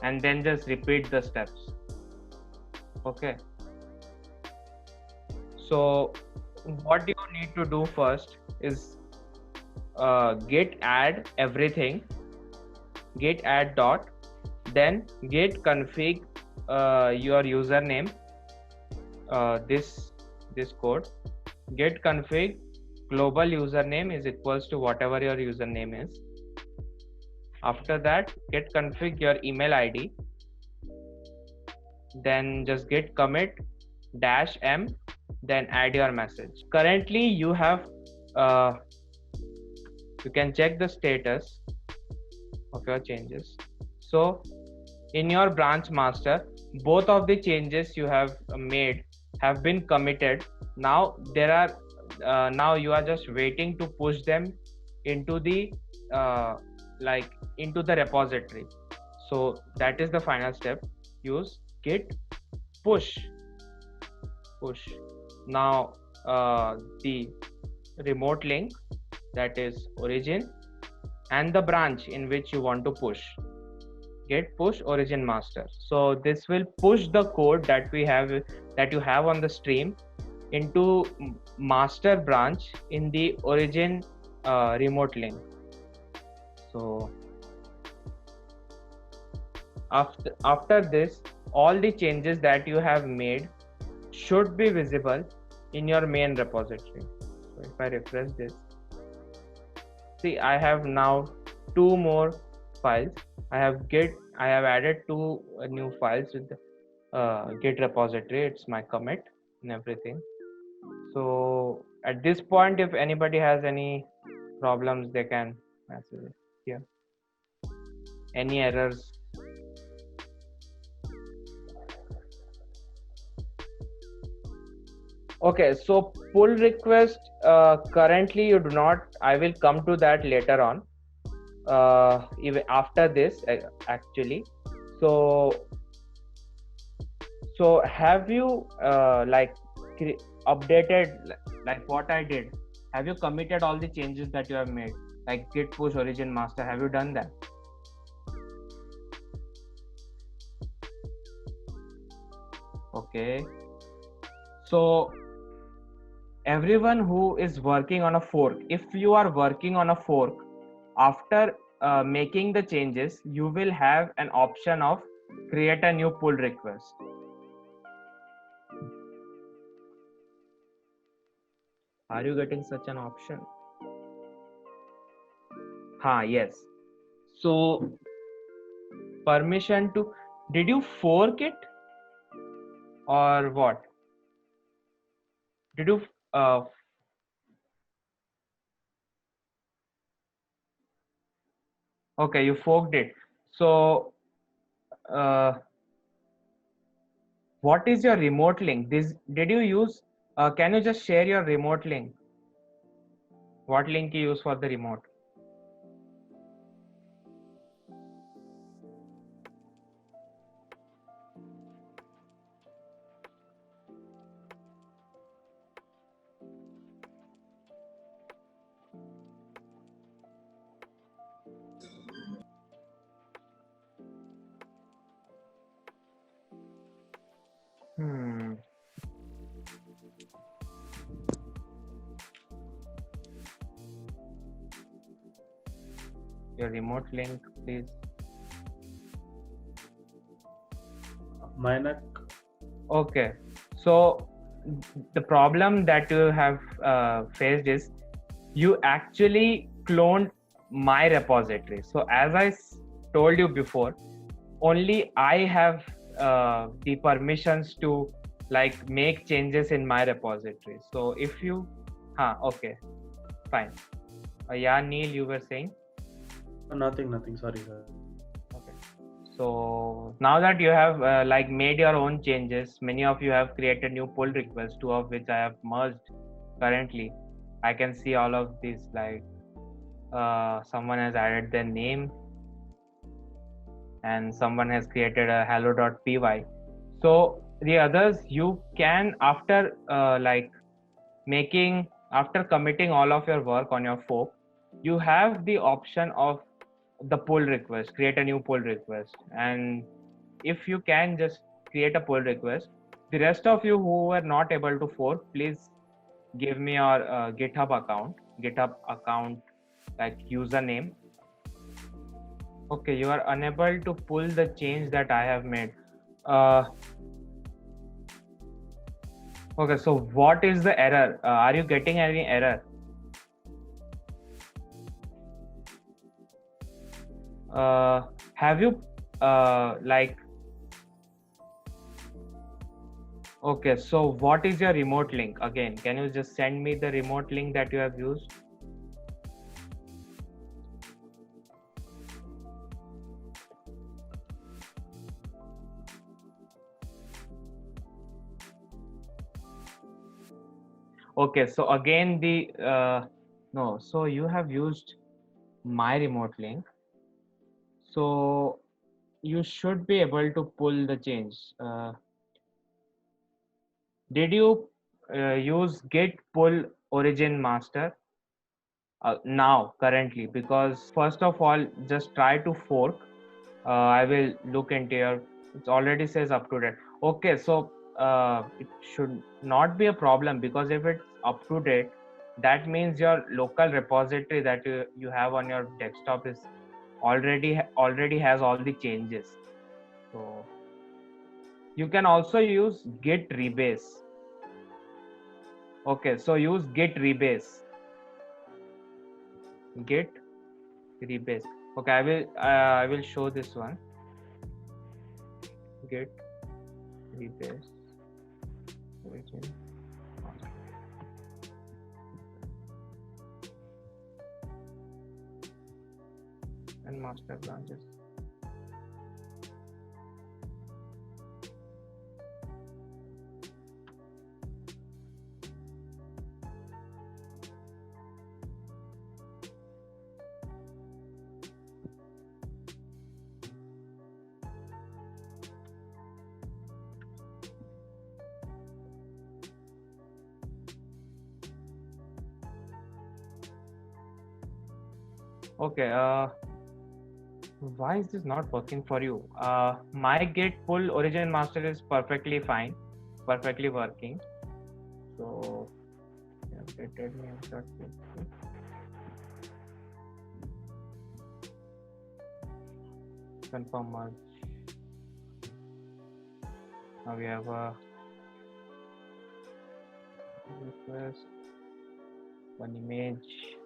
and then just repeat the steps. Okay, so what you need to do first is git add everything git add dot, then git config your username, this code, git config global username is equals to whatever your username is. After that, git config your email id, then just git commit -m, then add your message. Currently you have you can check the status of your changes. So in your branch master, both of the changes you have made have been committed. Now there are now you are just waiting to push them into the into the repository. So that is the final step. Use git push. Now the remote link, that is origin, and the branch in which you want to push, git push origin master. So this will push the code that you have on the stream into master branch in the origin remote link. So after this, all the changes that you have made should be visible in your main repository. So if I refresh this, see, I have now 2 more files. I have added 2 new files with the git repository. It's my commit and everything. So at this point, if anybody has any problems, they can message it here. Any errors? Okay, so pull request, currently you do not. I will come to that later on, even after this actually. So have you updated like what I did? Have you committed all the changes that you have made, like git push origin master? Have you done that? Okay, so everyone who is working on a fork, if you are working on a fork, after making the changes, you will have an option of create a new pull request. Are you getting such an option? Yes. So permission to, did you fork it or what? Did you okay, you forked it. So what is your remote link? Did you use can you just share your remote link? What link you use for the remote? Your remote link, please. Mainak. Okay, so the problem that you have faced is you actually cloned my repository. So as I told you before, only I have the permissions to like make changes in my repository. So if you okay, fine. Yeah, Neil, you were saying? Nothing, sorry sir. Okay, so now that you have like made your own changes, many of you have created new pull requests, 2 of which I have merged currently. I can see all of these, like someone has added their name and someone has created a hello.py. So the others, you can, after after committing all of your work on your fork, you have the option of the pull request, create a new pull request. And if you can just create a pull request, the rest of you who were not able to fork, please give me your GitHub account like username. Okay, you are unable to pull the change that I have made. Uh, okay, so what is the error? Are you getting any error? Have you like, okay, so what is your remote link? Again, can you just send me the remote link that you have used? Okay, so again no, so you have used my remote link. So you should be able to pull the change. Did you use git pull origin master now currently? Because first of all, just try to fork. I will look into your. It already says up to date. Okay, so it should not be a problem, because if it's up to date, that means your local repository that you have on your desktop is already has all the changes. So you can also use git rebase. Okay, so use git rebase. Git rebase. Okay, I will show this one. Git rebase origin master. And master branches. Okay, why is this not working for you? My git pull origin master is perfectly fine, perfectly working. So updated names.php. Confirm merge. Now we have a request, one image.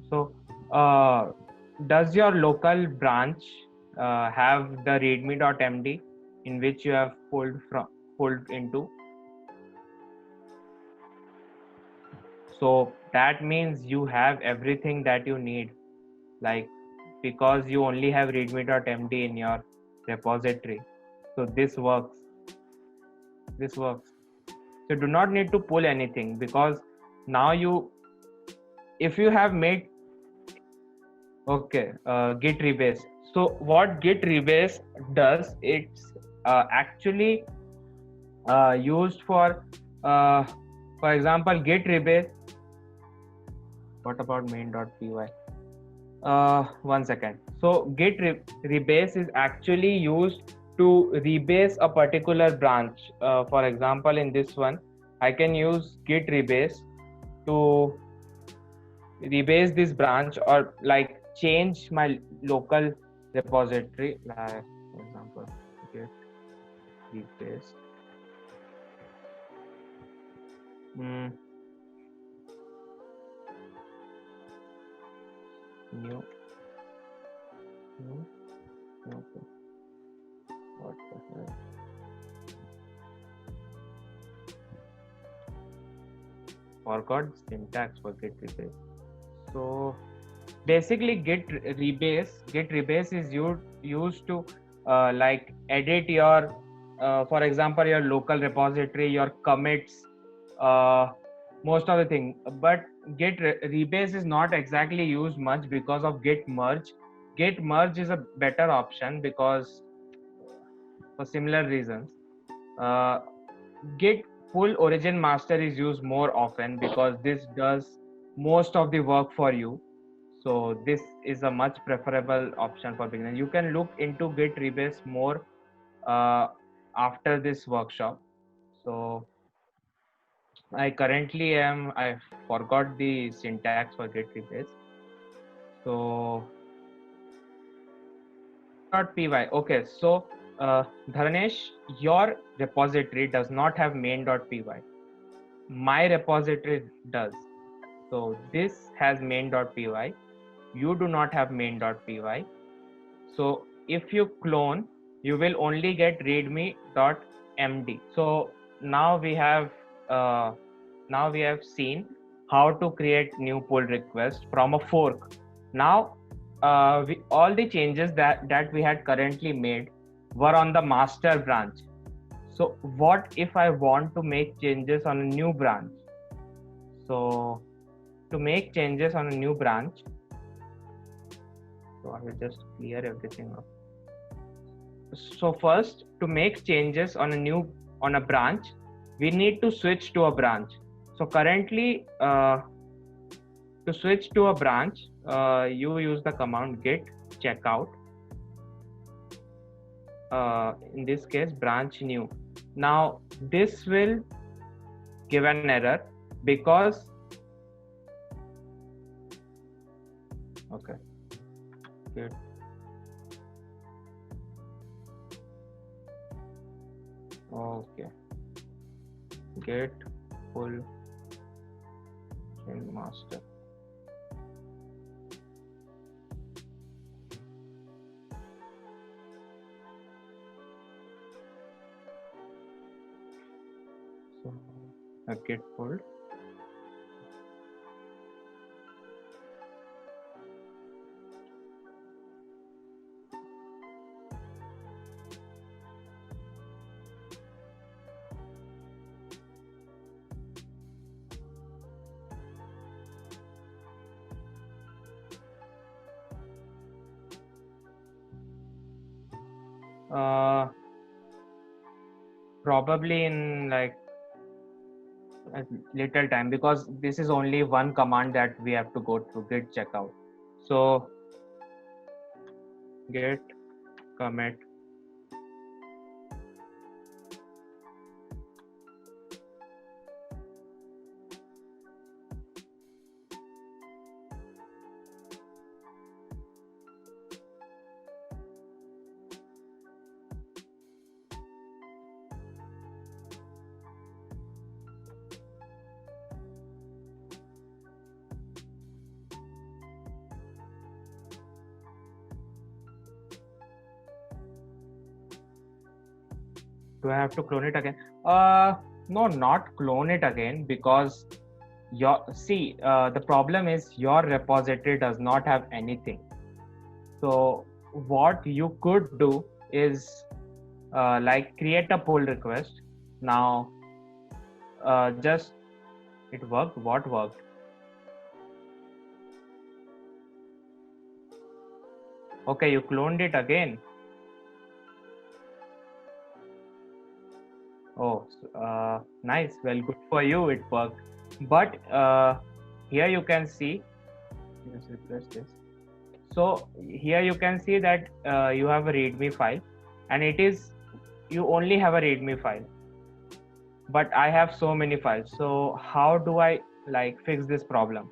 So, does your local branch have the readme.md in which you have pulled into? So that means you have everything that you need, like, because you only have readme.md in your repository. So this works. This works. So do not need to pull anything, because now if you have made, okay, git rebase. So what git rebase does, it's actually used for example, git rebase. What about main.py? One second. So git rebase is actually used to rebase a particular branch. For example, in this one, I can use git rebase to rebase this branch, or like change my local repository. Like, for example, git rebase. New. Okay. What the hell? Forgot syntax for git rebase. So basically, git rebase is used to like edit your, for example, your local repository, your commits, most of the thing. But git rebase is not exactly used much because of git merge. Git merge is a better option because for similar reasons. Git pull origin master is used more often because this does most of the work for you. So this is a much preferable option for beginners. You can look into Git rebase more after this workshop. So I forgot the syntax for Git rebase. So main.py. Okay, so Dharnesh, your repository does not have main.py. My repository does. So this has main.py. You do not have main.py. So if you clone, you will only get readme.md. So now we have seen how to create new pull request from a fork. Now all the changes that we had currently made were on the master branch. So what if I want to make changes on a new branch? So to make changes on a new branch, so I will just clear everything up. So first, to make changes on a branch, we need to switch to a branch. So currently, to switch to a branch, you use the command git checkout. In this case, branch new. Now this will give an error because okay, git okay, git pull in master. So a git pull. Probably in like a little time, because this is only one command that we have to go through, git checkout. So git commit do I have to clone it again? No, not clone it again, because the problem is your repository does not have anything. So what you could do is like create a pull request. Now just it worked. What worked? Okay, you cloned it again. Oh, nice. Well, good for you. It worked. But here you can see. Let's refresh this. So here you can see that you have a README file, and you only have a README file. But I have so many files. So how do I like fix this problem?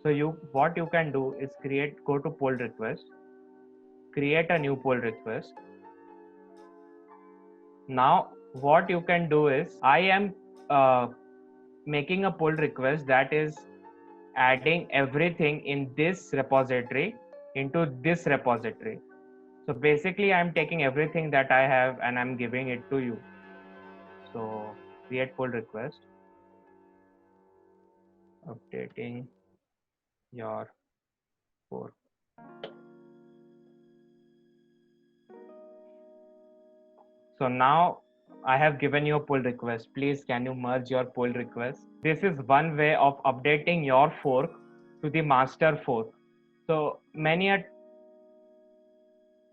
So what you can do is go to pull request, create a new pull request. Now what you can do is, I am making a pull request that is adding everything in this repository into this repository. So basically I'm taking everything that I have and I'm giving it to you. So create pull request, updating your fork. So now I have given you a pull request. Please, can you merge your pull request? This is one way of updating your fork to the master fork. So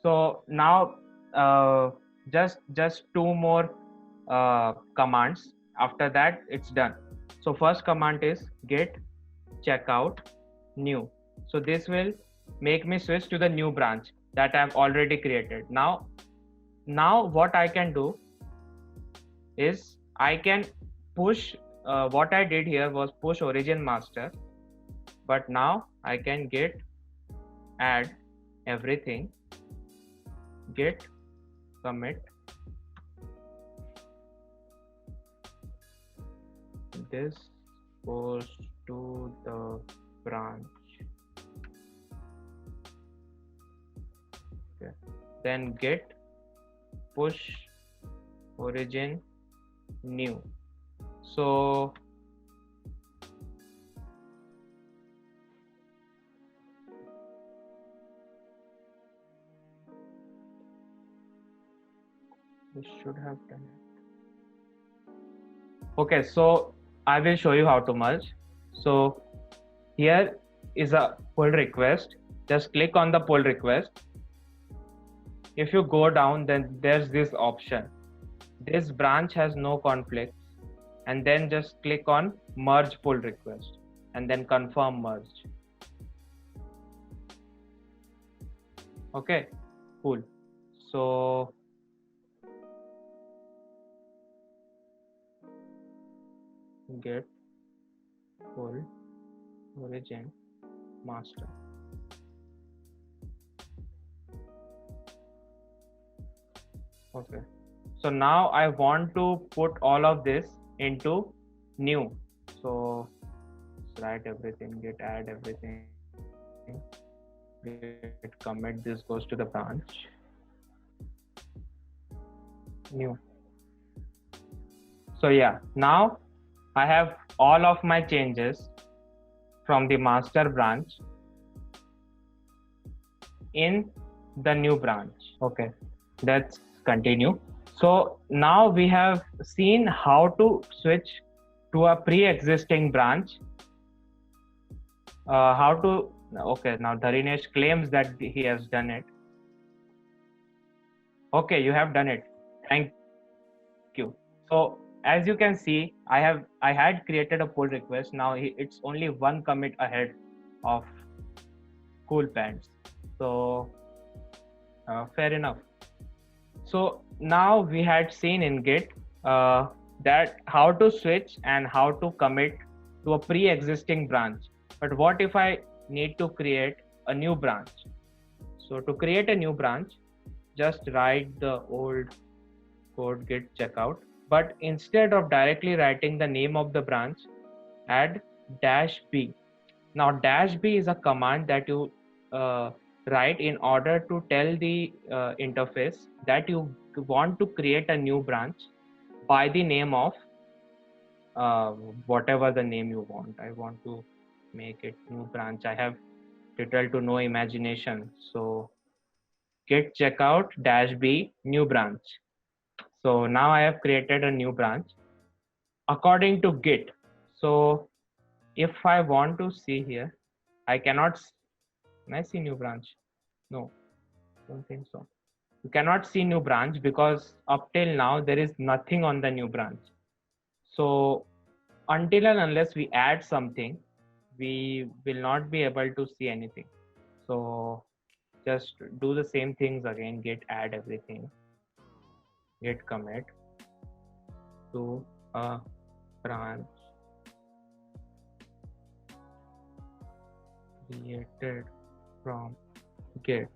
so now just two more commands. After that, it's done. So first command is git checkout new. So this will make me switch to the new branch that I've already created. Now what I can do is I can push, what I did here was push origin master, but now I can git add everything, git commit this goes to the branch. Okay. Then git push origin new. So this should have done it. Okay, so I will show you how to merge. So here is a pull request. Just click on the pull request. If you go down, then there's this option. This branch has no conflicts, and then just click on merge pull request and then confirm merge. Okay, cool. So git pull origin master. Okay, so now I want to put all of this into new. So let's write everything, git add everything, git commit this goes to the branch new. So yeah, now I have all of my changes from the master branch in the new branch. Okay, let's continue. So now we have seen how to switch to a pre-existing branch. Okay, now Dharinesh claims that he has done it. Okay, you have done it. Thank you. So as you can see, I had created a pull request. Now it's only one commit ahead of Cool Pants. So fair enough. So now we had seen in Git that how to switch and how to commit to a pre-existing branch. But what if I need to create a new branch? So to create a new branch, just write the old code git checkout. But instead of directly writing the name of the branch, add -b. Now -b is a command that you write in order to tell the interface that you want to create a new branch by the name of whatever the name you want. I want to make it new branch. I have little to no imagination. So git checkout -b new branch. So now I have created a new branch according to Git. So if I want to see here, I cannot. Can I see new branch? No, don't think so. You cannot see new branch because up till now there is nothing on the new branch. So until and unless we add something, we will not be able to see anything. So just do the same things again, git add everything, git commit to a branch created from git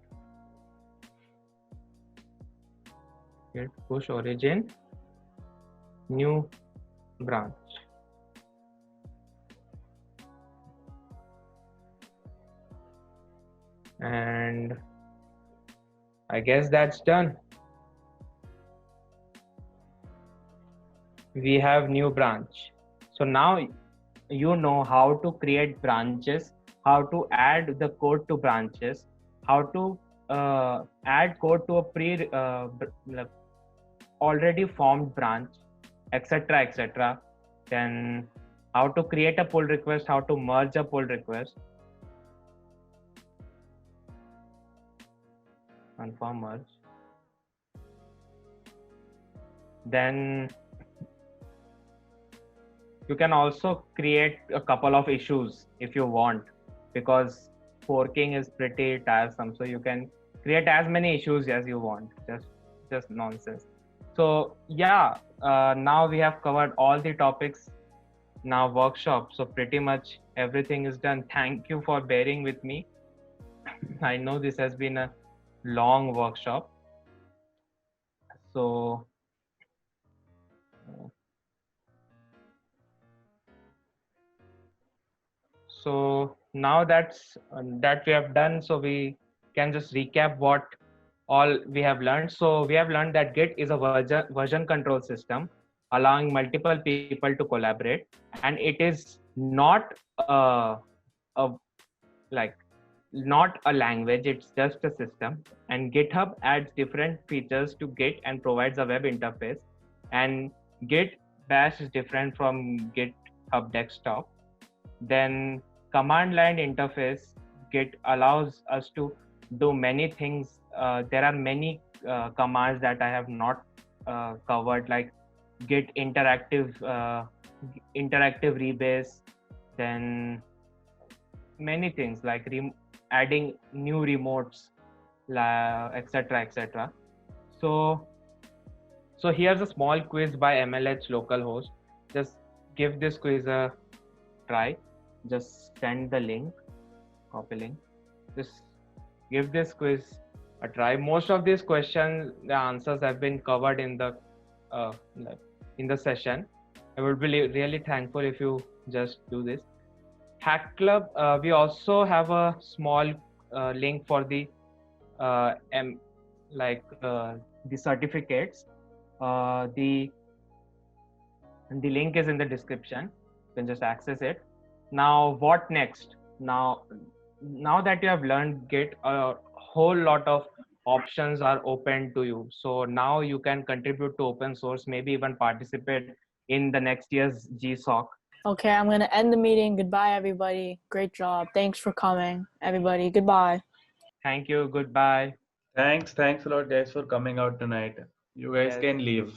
push origin new branch. And I guess that's done. We have new branch. So now you know how to create branches, how to add the code to branches, how to add code to a already formed branch, etc., etc. Then how to create a pull request, how to merge a pull request, confirm merge. Then You can also create a couple of issues if you want, because forking is pretty tiresome. So you can create as many issues as you want. Just nonsense. So yeah, now we have covered all the topics in our workshop. So pretty much everything is done. Thank you for bearing with me. I know this has been a long workshop. So so now that we have done, so we can just recap what all we have learned. So we have learned that Git is a version control system allowing multiple people to collaborate, and it is not a like not a language, it's just a system. And GitHub adds different features to Git and provides a web interface. And Git Bash is different from GitHub Desktop. Then command line interface, Git allows us to do many things. There are many commands that I have not covered, like Git interactive rebase, then many things like adding new remotes, etc., etc. So so here's a small quiz by MLH localhost. Just give this quiz a try. Just send the link, copy link. Just give this quiz a try. Most of these questions, the answers have been covered uh, in the session. I would be really thankful if you just do this. Hack Club, we also have a small link for the M, the certificates. The link is in the description. You can just access it. Now, what next? Now that you have learned Git, a whole lot of options are open to you. So now you can contribute to open source, maybe even participate in the next year's GSOC. Okay, I'm going to end the meeting. Goodbye, everybody. Great job. Thanks for coming, everybody. Goodbye. Thank you. Goodbye. Thanks a lot, guys, for coming out tonight. You guys Yes. can leave.